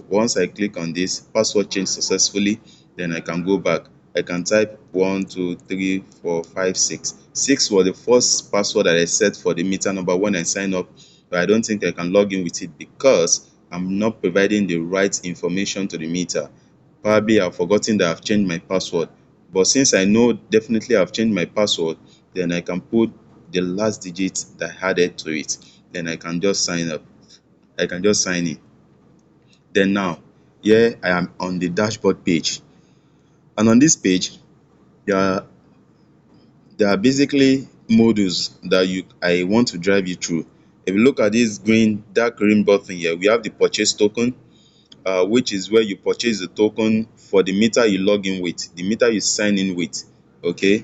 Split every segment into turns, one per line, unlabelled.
Once I click on this password change successfully, then I can go back. I can type 1 2 3 4 5 6. 6 was the first password that I set for the meter number when I sign up, but I don't think I can log in with it because I'm not providing the right information to the meter. Probably I've forgotten that I've changed my password, but since I know definitely I've changed my password, then I can put the last digit that I added to it. Then I can just sign up. I can just sign in. Then now, here I am on the dashboard page, and on this page there are basically modules that I want to drive you through. If you look at this dark green button here, we have the purchase token, which is where you purchase the token for the meter you log in with, the meter you sign in with. Okay,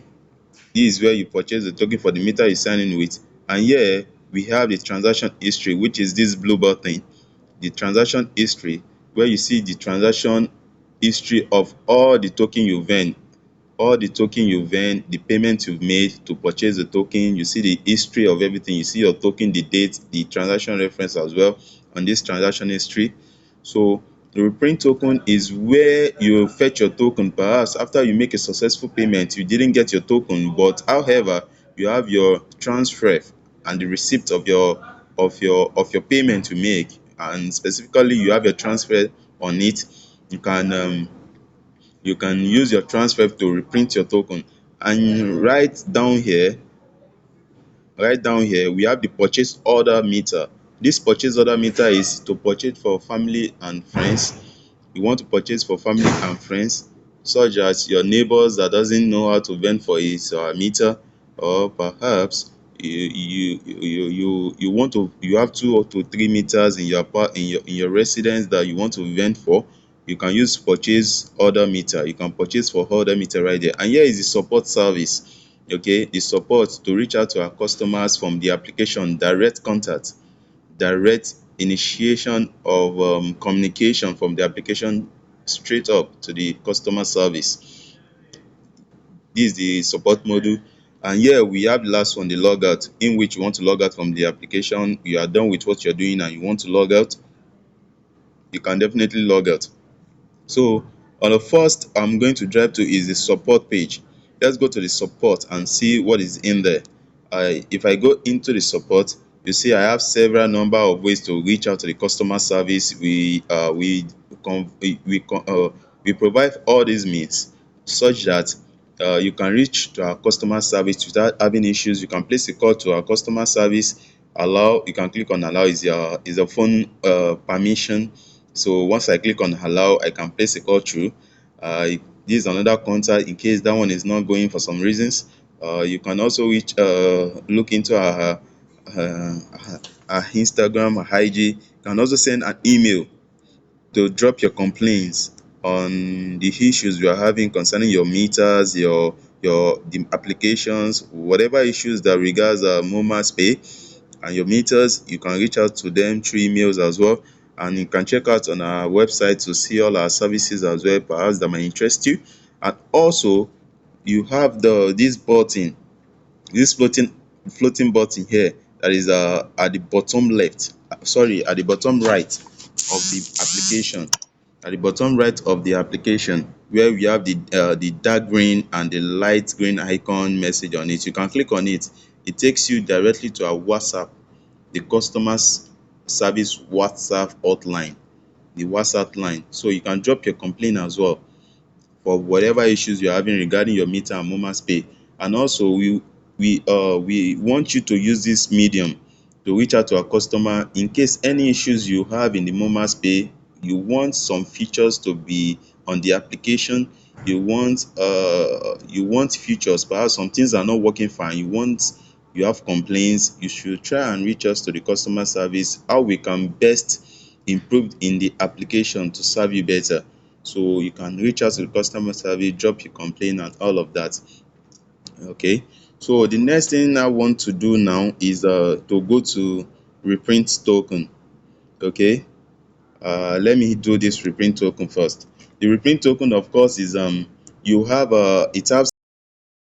this is where you purchase the token for the meter you sign in with. And here we have the transaction history, which is this blue button, the transaction history, where you see the transaction history of all the token you've earned, the payment you've made to purchase the token. You see the history of everything. You see your token, the date, the transaction reference as well on this transaction history. So the reprint token is where you fetch your token. Perhaps after you make a successful payment, you didn't get your token, but however, you have your transfer and the receipt of your payment you make, and specifically you have your transfer on it. You can use your transfer to reprint your token. And right down here we have the purchase order meter. This purchase order meter is to purchase for family and friends. You want to purchase for family and friends, such as your neighbors that doesn't know how to vend for his meter, or perhaps you want to, you have 2 to 3 meters in your residence that you want to vend for. You can use purchase order meter. You can purchase for order meter right there. And here is the support service. Okay, the support to reach out to our customers from the application, direct contact, direct initiation of communication from the application straight up to the customer service. This is the support module. And here we have the last one, the logout, in which you want to log out from the application. You are done with what you're doing and you want to log out, you can definitely log out. So on the first I'm going to drive to is the support page. Let's go to the support and see what is in there. If I go into the support, you see I have several number of ways to reach out to the customer service. We provide all these means such that you can reach to our customer service without having issues. You can place a call to our customer service. Allow, you can click on allow, is your phone permission. So once I click on allow, I can place a call through. This is another contact in case that one is not going for some reasons. You can also look into uh, our Instagram, our IG. You can also send an email to drop your complaints on the issues you are having concerning your meters, the applications, whatever issues that regards momaspay and your meters. You can reach out to them through emails as well, and you can check out on our website to see all our services as well, perhaps that might interest you. And also you have this floating button here, that is at the bottom left, sorry, at the bottom right of the application, at the bottom right of the application, where we have the dark green and the light green icon message on it. You can click on it. It takes you directly to our WhatsApp, the customers service WhatsApp hotline, the WhatsApp line. So you can drop your complaint as well for whatever issues you're having regarding your meter and momaspay. And also we want you to use this medium to reach out to our customer in case any issues you have in the momaspay. You want some features to be on the application, you want features, perhaps some things are not working fine, you have complaints, you should try and reach us to the customer service, how we can best improve in the application to serve you better. So you can reach out to the customer service, drop your complaint and all of that. Okay, so the next thing I want to do now is to go to reprint token. Okay, let me do this reprint token first. The reprint token, of course, is you have it has